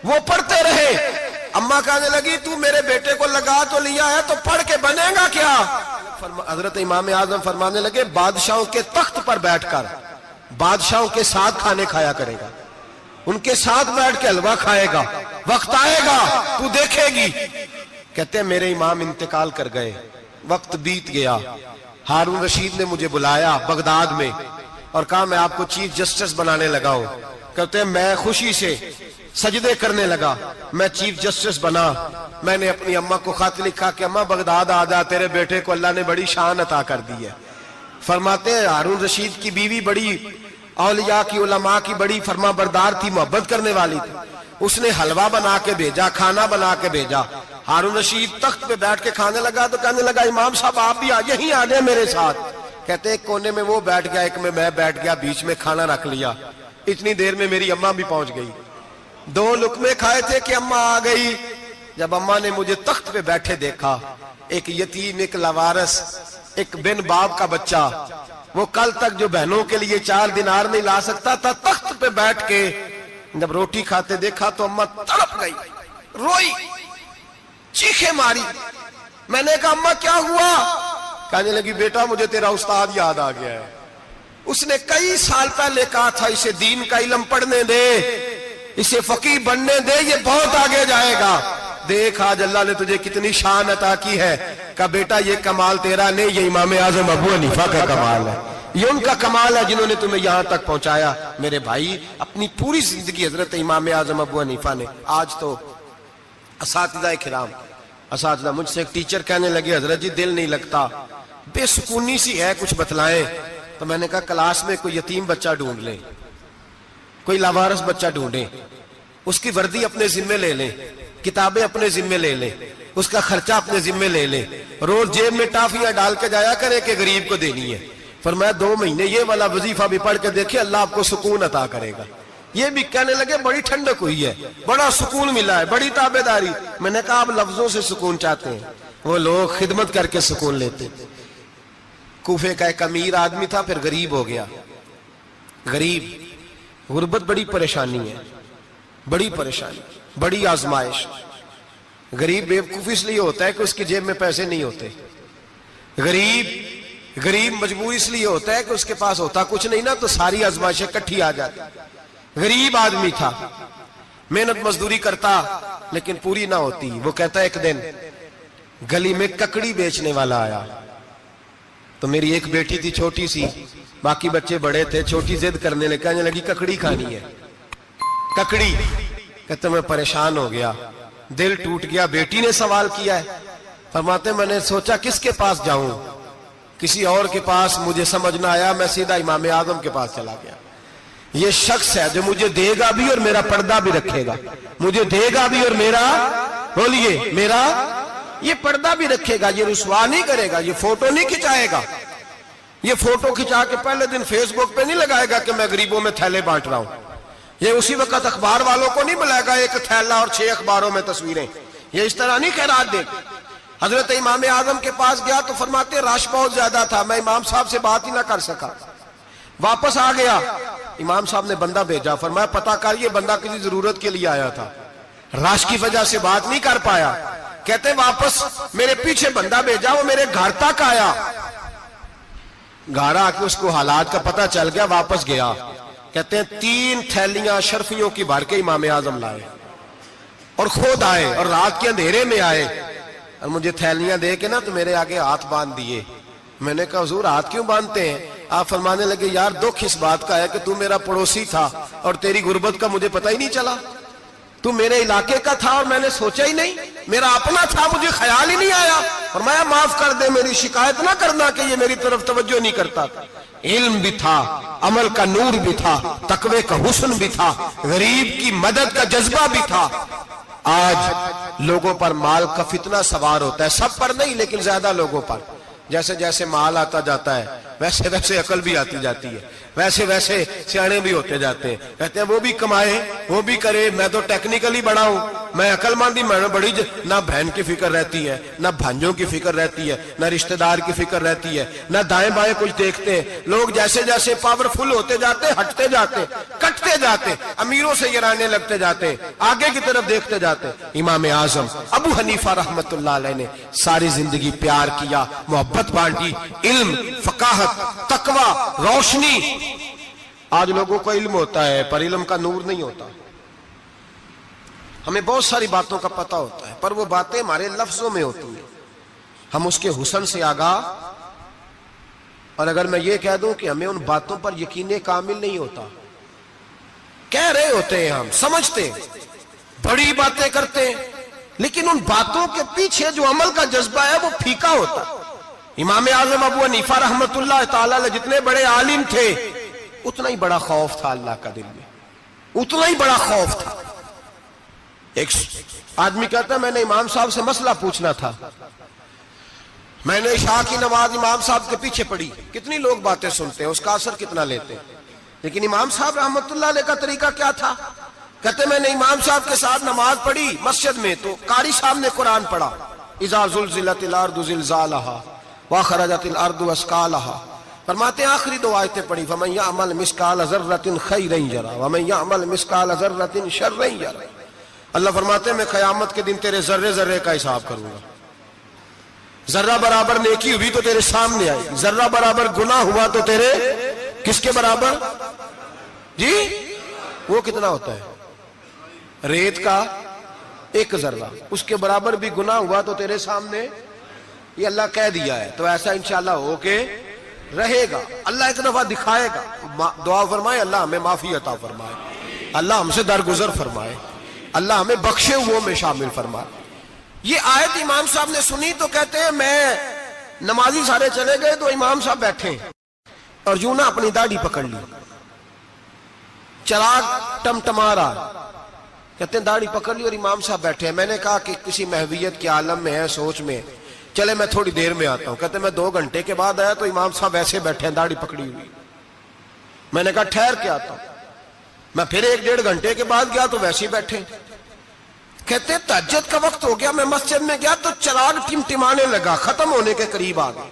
وہ پڑھتے رہے. اماں کہنے لگی تو میرے بیٹے کو لگا تو لیا ہے, تو پڑھ کے بنے گا کیا. حضرت امام اعظم فرمانے لگے بادشاہوں کے تخت پر بیٹھ کر بادشاہوں کے ساتھ کھانے کھایا کرے گا, ان کے ساتھ بیٹھ کے حلوہ کھائے گا, وقت آئے گا تو دیکھے گی. کہتے ہیں میرے امام انتقال کر گئے, وقت بیت گیا. ہارون رشید نے مجھے بلایا بغداد میں اور کہا میں آپ کو چیف جسٹس بنانے لگا ہوں. کہتے ہیں میں خوشی سے سجدے کرنے لگا, میں چیف جسٹس بنا. میں نے اپنی اماں کو خط لکھا کہ اماں بغداد آ جا, تیرے بیٹے کو اللہ نے بڑی شان عطا کر دی ہے. فرماتے ہیں ہارون رشید کی بیوی بڑی اولیاء کی, علماء کی بڑی فرما بردار تھی, محبت کرنے والی تھی. اس نے حلوہ بنا کے بھیجا, کھانا بنا کے بھیجا. ہارون رشید تخت پہ بیٹھ کے کھانے لگا تو کہنے لگا امام صاحب آپ بھی یہیں آ جائیں میرے ساتھ. کہتے ایک کونے میں وہ بیٹھ گیا, ایک میں بیٹھ گیا, بیچ میں کھانا رکھ لیا. اتنی دیر میں میری اماں بھی پہنچ گئی. 2 لقمے کھائے تھے کہ اماں آ گئی. جب اماں نے مجھے تخت پہ بیٹھے دیکھا, ایک یتیم, ایک لاوارث, ایک بن باپ کا بچہ, وہ کل تک جو بہنوں کے لیے 4 دینار نہیں لا سکتا تھا, تخت پہ بیٹھ کے جب روٹی کھاتے دیکھا تو اماں تڑپ گئی, روئی, چیخیں ماری. میں نے کہا اماں کیا ہوا. کہنے لگی بیٹا مجھے تیرا استاد یاد آ گیا ہے, اس نے کئی سال پہلے کہا تھا اسے دین کا علم پڑھنے دے, اسے فقیہ بننے دے, یہ بہت آگے جائے گا. دیکھ آج اللہ نے تجھے کتنی شان عطا کی ہے. کہا بیٹا یہ کمال تیرا نہیں, یہ امام اعظم ابو حنیفہ کا کمال ہے, یہ ان کا کمال ہے جنہوں نے تمہیں یہاں تک پہنچایا. میرے بھائی اپنی پوری زندگی حضرت امام اعظم ابو حنیفہ نے. آج تو اساتذہ کرام, اساتذہ مجھ سے ایک ٹیچر کہنے لگے حضرت جی دل نہیں لگتا, بے سکونی سی ہے, کچھ بتلائیں. تو میں نے کہا کلاس میں کوئی یتیم بچہ ڈھونڈ لیں, کوئی لاوارث بچہ ڈھونڈیں, اس کی وردی اپنے ذمے لے لیں, کتابیں اپنے ذمے لے لیں, اس کا خرچہ اپنے ذمے لے لیں, روز جیب میں ٹافیاں ڈال کے جایا کرے کہ غریب کو دینی ہے. فرمایا 2 مہینے یہ والا وظیفہ بھی پڑھ کے دیکھیں, اللہ آپ کو سکون عطا کرے گا. یہ بھی کہنے لگے بڑی ٹھنڈک ہوئی ہے, بڑا سکون ملا ہے, بڑی تابعداری. میں نے کہا آپ لفظوں سے سکون چاہتے ہیں, وہ لوگ خدمت کر کے سکون لیتے. کوفے کا ایک امیر آدمی تھا, پھر غریب ہو گیا. غریب, غربت بڑی پریشانی ہے, بڑی پریشانی, بڑی آزمائش. غریب بیوقوف اس لیے ہوتا ہے کہ اس کی جیب میں پیسے نہیں ہوتے. غریب مجبور اس لیے ہوتا ہے کہ اس کے پاس ہوتا کچھ نہیں نا, تو ساری آزمائشیں کٹھی آ جاتی. غریب آدمی تھا, محنت مزدوری کرتا لیکن پوری نہ ہوتی. وہ کہتا ہے ایک دن گلی میں ککڑی بیچنے والا آیا, تو میری ایک بیٹی تھی چھوٹی سی، باقی بچے بڑے تھے، چھوٹی ضد کرنے لگی، کہنے لگی ککڑی کھانی ہے، ککڑی۔ کہتے میں پریشان ہو گیا، دل ٹوٹ گیا، بیٹی نے سوال کیا ہے۔ فرماتے میں نے سوچا کس کے پاس جاؤں، کسی اور کے پاس مجھے سمجھ نہ آیا، میں سیدھا امام اعظم کے پاس چلا گیا۔ یہ شخص ہے جو مجھے دے گا بھی اور میرا پردہ بھی رکھے گا، مجھے دے گا بھی اور میرا، بولیے، میرا یہ پردہ بھی رکھے گا، یہ رسوا نہیں کرے گا، یہ فوٹو نہیں کھچائے گا، یہ فوٹو کھچا کے پہلے دن فیس بک پہ نہیں لگائے گا کہ میں غریبوں میں تھیلے بانٹ رہا ہوں، یہ اسی وقت اخبار والوں کو نہیں بلائے گا ایک تھیلا اور 6 اخباروں میں تصویریں، یہ اس طرح نہیں خیرات دے گا۔ حضرت امام اعظم کے پاس گیا تو فرماتے رش بہت زیادہ تھا، میں امام صاحب سے بات ہی نہ کر سکا، واپس آ گیا۔ امام صاحب نے بندہ بھیجا، فرمایا پتہ کر یہ بندہ کسی ضرورت کے لیے آیا تھا، رش کی وجہ سے بات نہیں کر پایا۔ کہتے واپس میرے پیچھے بندہ بھیجا، وہ میرے گھر تک آیا، گھر آ کے اس کو حالات کا پتہ چل گیا، واپس گیا۔ کہتے ہیں 3 تھیلیاں شرفیوں کی بھر کے امام اعظم لائے اور خود آئے اور رات کے اندھیرے میں آئے اور مجھے تھیلیاں دے کے نا تو میرے آگے ہاتھ باندھ دیے۔ میں نے کہا حضور ہاتھ کیوں باندھتے ہیں؟ آپ فرمانے لگے یار دکھ اس بات کا ہے کہ تو میرا پڑوسی تھا اور تیری غربت کا مجھے پتہ ہی نہیں چلا، تو میرے علاقے کا تھا اور میں نے سوچا ہی نہیں، میرا اپنا تھا مجھے خیال ہی نہیں آیا۔ فرمایا معاف کر دے، میری شکایت نہ کرنا کہ یہ میری طرف توجہ نہیں کرتا تھا۔ علم بھی تھا، عمل کا نور بھی تھا، تقوی کا حسن بھی تھا، غریب کی مدد کا جذبہ بھی تھا۔ آج لوگوں پر مال کا فتنہ سوار ہوتا ہے، سب پر نہیں لیکن زیادہ لوگوں پر، جیسے جیسے مال آتا جاتا ہے ویسے ویسے عقل بھی آتی جاتی ہے، ویسے ویسے سیانے بھی ہوتے جاتے ہیں۔ کہتے ہیں وہ بھی کمائے وہ بھی کرے، میں تو ٹیکنیکلی بڑا ہوں، میں عقل مند ہی، میں بڑی نہ بہن کی فکر رہتی ہے، نہ بھانجوں کی فکر رہتی ہے، نہ رشتہ دار کی فکر رہتی ہے، نہ دائیں بائیں کچھ دیکھتے ہیں۔ لوگ جیسے جیسے پاورفل ہوتے جاتے ہٹتے جاتے، کٹتے جاتے، امیروں سے گرانے لگتے جاتے، آگے کی طرف دیکھتے جاتے۔ امام اعظم ابو حنیفہ رحمت اللہ علیہ نے ساری زندگی پیار کیا، محبت بانٹی، علم، فقاہت، تقوی، روشنی۔ آج لوگوں کو علم ہوتا ہے پر علم کا نور نہیں ہوتا، ہمیں بہت ساری باتوں کا پتہ ہوتا ہے پر وہ باتیں ہمارے لفظوں میں ہوتی ہیں، ہم اس کے حسن سے آگاہ۔ اور اگر میں یہ کہہ دوں کہ ہمیں ان باتوں پر یقین کامل نہیں ہوتا، کہہ رہے ہوتے ہیں، ہم سمجھتے ہیں، بڑی باتیں کرتے ہیں، لیکن ان باتوں کے پیچھے جو عمل کا جذبہ ہے وہ پھیکا ہوتا۔ امام اعظم ابو حنیفہ رحمت اللہ تعالی جتنے بڑے عالم تھے اتنا ہی بڑا خوف تھا اللہ کا دل میں، اتنا ہی بڑا خوف تھا۔ ایک آدمی کہتا ہے میں نے امام صاحب سے مسئلہ پوچھنا تھا، میں نے عشاء کی نماز امام صاحب کے پیچھے پڑھی، کتنی لوگ باتیں سنتے ہیں، اس کا اثر کتنا لیتے ہیں، لیکن امام صاحب رحمت اللہ علیہ کا طریقہ کیا تھا؟ کہتے میں نے امام صاحب کے ساتھ نماز پڑھی مسجد میں تو قاری صاحب نے قرآن پڑھا، اذا زلزلت الارض زلزالہا واخرجت الارض اثقالہا، فرماتے ہیں آخری 2 آیتیں پڑھی، فمن یعمل مثقال ذرۃ خیرا یرہ ومن یعمل مثقال ذرۃ شرا یرہ۔ اللہ فرماتے ہیں میں قیامت کے دن تیرے ذرے ذرے کا حساب کروں گا، ذرہ برابر نیکی ہوئی تو تیرے سامنے آئی، ذرہ برابر گناہ ہوا تو تیرے کس کے برابر؟ جی وہ کتنا ہوتا ہے؟ ریت کا 1 ذرہ، اس کے برابر بھی گناہ ہوا تو تیرے سامنے، یہ اللہ کہہ دیا ہے تو ایسا انشاءاللہ ہو کے رہے گا۔ اللہ ایک دفعہ دکھائے گا، دعا فرمائے اللہ ہمیں معافی عطا فرمائے، اللہ ہم سے درگزر فرمائے، اللہ ہمیں بخشے ہوئے میں شامل فرمائے۔ یہ آیت امام صاحب نے سنی تو کہتے ہیں میں نمازی سارے چلے گئے تو امام صاحب بیٹھے اور یوں نہ اپنی داڑھی پکڑ لی، چراغ ٹمٹما رہا، کہتے ہیں داڑھی پکڑ لی اور امام صاحب بیٹھے ہیں۔ میں نے کہا کہ کسی محویت کے عالم میں ہے، سوچ میں، چلے میں تھوڑی دیر میں آتا ہوں۔ کہتے ہیں میں 2 گھنٹے کے بعد آیا تو امام صاحب ایسے بیٹھے ہیں داڑھی پکڑی ہوئی۔ میں نے کہا ٹھہر کے آتا ہوں۔ میں پھر 1-1.5 گھنٹے کے بعد گیا تو ویسے ہی بیٹھے۔ کہتے ہیں تہجد کا وقت ہو گیا، میں مسجد میں گیا تو چراغ ٹمٹمانے لگا، ختم ہونے کے قریب آ گئے،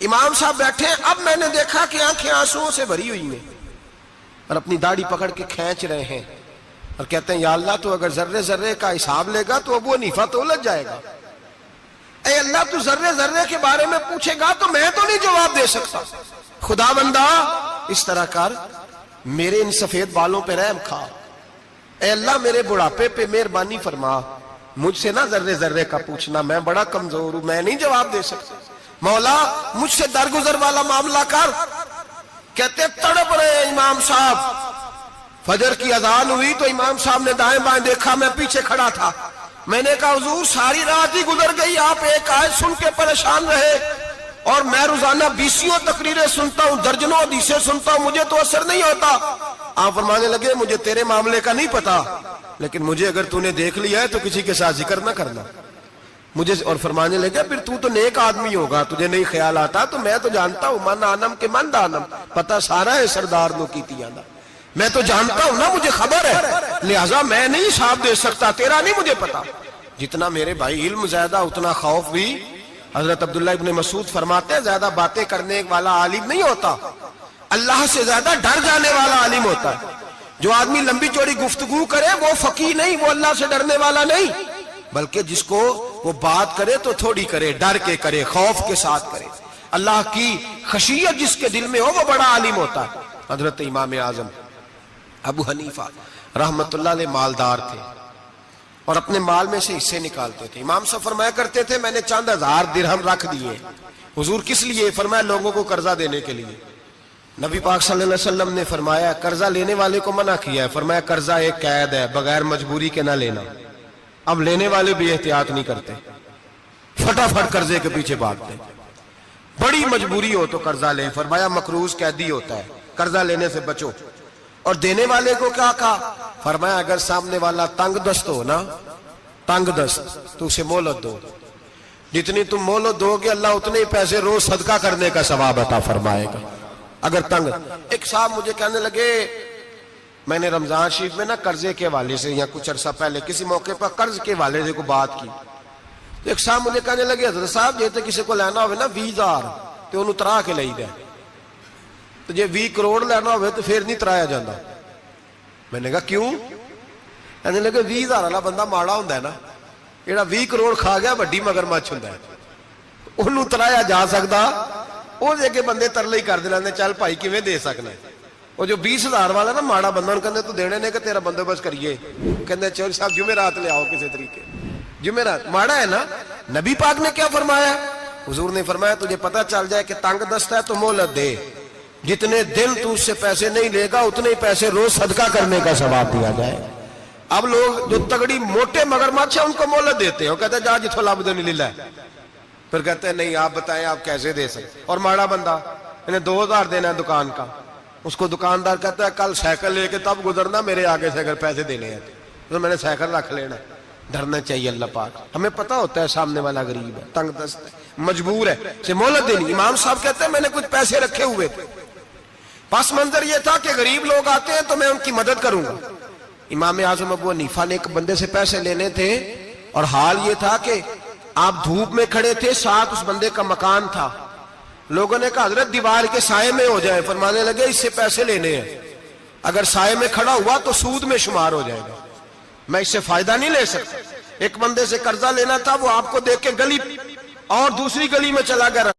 امام صاحب بیٹھے ہیں۔ اب میں نے دیکھا کہ آنکھیں آنسوؤں سے بھری ہوئی ہیں اور اپنی داڑھی پکڑ کے کھینچ رہے ہیں اور کہتے ہیں یا اللہ تو اگر ذرے ذرے کا حساب لے گا تو ابو حنیفہ تو الجھ جائے گا، اے اللہ تو ذرے ذرے کے بارے میں پوچھے گا تو میں تو نہیں جواب دے سکتا، خدا بندہ اس طرح کر، میرے ان سفید بالوں پہ رحم کھا، اے اللہ میرے بڑھاپے پہ مہربانی فرما، مجھ سے نہ ذرے ذرے کا پوچھنا، میں بڑا کمزور ہوں، میں نہیں جواب دے سکتا۔ مولا مجھ سے درگزر والا معاملہ کر. کہتے تڑپ رہے امام صاحب. فجر کی اذان ہوئی تو امام صاحب نے دائیں بائیں دیکھا, میں پیچھے کھڑا تھا. میں نے کہا حضور ساری رات ہی گزر گئی, آپ ایک آیت سن کے پریشان رہے, اور میں روزانہ 20 تقریریں سنتا ہوں, درجنوں حدیثیں سنتا ہوں, مجھے تو اثر نہیں ہوتا. آپ فرمانے لگے مجھے تیرے معاملے کا نہیں پتا, لیکن مجھے اگر تو نے دیکھ لیا ہے تو کسی کے ساتھ ذکر نہ کرنا مجھے. اور فرمانے لگے پھر تو نیک آدمی ہوگا, تجھے نہیں خیال آتا, تو میں تو جانتا ہوں من آنم کے من دانم, پتہ سارا ہے سردار نو کیتی آنا, میں تو جانتا ہوں نا, مجھے خبر ہے, لہٰذا میں نہیں حساب دے سکتا, تیرا نہیں مجھے پتا. جتنا میرے بھائی علم زیادہ اتنا خوف بھی. حضرت عبداللہ ابن مسعود فرماتے ہیں زیادہ باتیں کرنے والا عالم نہیں ہوتا, اللہ سے زیادہ ڈر جانے والا عالم ہوتا ہے. جو آدمی لمبی چوڑی گفتگو کرے وہ فقیہ نہیں, وہ اللہ سے ڈرنے والا نہیں, بلکہ جس کو وہ بات کرے تو تھوڑی کرے, ڈر کے کرے, خوف کے ساتھ کرے. اللہ کی خشیت جس کے دل میں ہو وہ بڑا عالم ہوتا ہے. حضرت امام اعظم ابو حنیفہ رحمت اللہ علیہ مالدار تھے اور اپنے مال میں سے حصے نکالتے تھے. امام صاحب فرمایا کرتے تھے میں نے چند ہزار درہم رکھ دیے. حضور کس لیے؟ فرمایا لوگوں کو قرضہ دینے کے لیے. نبی پاک صلی اللہ علیہ وسلم نے فرمایا قرضہ لینے والے کو منع کیا ہے, فرمایا قرضہ ایک قید ہے, بغیر مجبوری کے نہ لینا. اب لینے والے بھی احتیاط نہیں کرتے, فٹافٹ قرضے کے پیچھے بھاگتے. بڑی مجبوری ہو تو قرضہ لیں, فرمایا مقروض قیدی ہوتا ہے, قرضہ لینے سے بچو. اور دینے والے کو کیا کہا؟ فرمایا اگر سامنے والا تنگ دست ہو نا, تنگ دست, تو اسے مہلت دو. جتنی تم مہلت دو گے اللہ اتنے ہی پیسے روز صدقہ کرنے کا ثواب عطا فرمائے گا. اگر تنگ. ایک صاحب مجھے کہنے لگے, میں نے رمضان شریف میں نا قرضے کے حوالے سے یا کچھ عرصہ پہلے کسی موقع پر قرض کے حوالے سے کو بات کی, تو ایک صاحب مجھے کہنے لگے حضرت صاحب جیسے کسی کو لینا ہوئے نا 20,000 تو انہوں ترا کے لئی دے, تو جے 20 کروڑ لینا ہوئے تو پھر نہیں ترایا جاندہ. میں نے کہا کیوں؟ کہنے لگے 20,000 والا بندہ ماڑا ہوندہ ہے نا, جیڑا 20 کروڑ کھا گیا بڑی مگرمچھ ہوندہ ہے, انہوں ترایا جا سکتا. وہ دے کے بندے ترلے ہی کر دے, چل بھائی کیویں دے سکنا ہے. وہ جو 20,000 والا نا ماڑا بندہ, انہوں کہنے تو دینے نے کہ تیرا بندوبست کریے. کہنے چل صاحب جمعرات لے آؤ کسی طریقے. جمعرات ماڑا ہے نا. نبی پاک نے کیا فرمایا؟ حضور نے فرمایا تجھے پتہ چل جائے کہ تنگ دست ہے تو مہلت دے, جتنے دن تو اس سے پیسے نہیں لے گا اتنے ہی پیسے روز صدقہ کرنے کا ثواب دیا جائے. اب لوگ جو تگڑی موٹے مگرمچھ ہیں ان کو مہلت دیتے ہیں, وہ کہتے ہیں جا جتھو لب دے نہیں لے, پھر کہتے ہیں نہیں آپ بتائیں آپ کیسے دے سکتے. اور ماڑا بندہ انہیں 2,000 دینا ہے دکان کا, اس کو دکاندار کہتا ہے کل سائیکل لے کے تب گزرنا میرے آگے سے اگر پیسے دینے ہیں تو میں نے سائیکل رکھ لینا. ڈرنا چاہیے اللہ پاک. ہمیں پتہ ہوتا ہے سامنے والا غریب ہے, تنگ دست ہے, مجبور ہے, اسے مہلت دینی. امام صاحب کہتے ہیں میں نے کچھ پیسے رکھے ہوئے تھے, پس منظر یہ تھا کہ غریب لوگ آتے ہیں تو میں ان کی مدد کروں گا. امام اعظم ابو حنیفہ نے ایک بندے سے پیسے لینے تھے, اور حال یہ تھا کہ آپ دھوپ میں کھڑے تھے, ساتھ اس بندے کا مکان تھا. لوگوں نے کہا حضرت دیوار کے سائے میں ہو جائے. فرمانے لگے اس سے پیسے لینے ہیں, اگر سائے میں کھڑا ہوا تو سود میں شمار ہو جائے گا, میں اس سے فائدہ نہیں لے سکتا. ایک بندے سے قرضہ لینا تھا, وہ آپ کو دیکھ کے گلی اور دوسری گلی میں چلا گیا.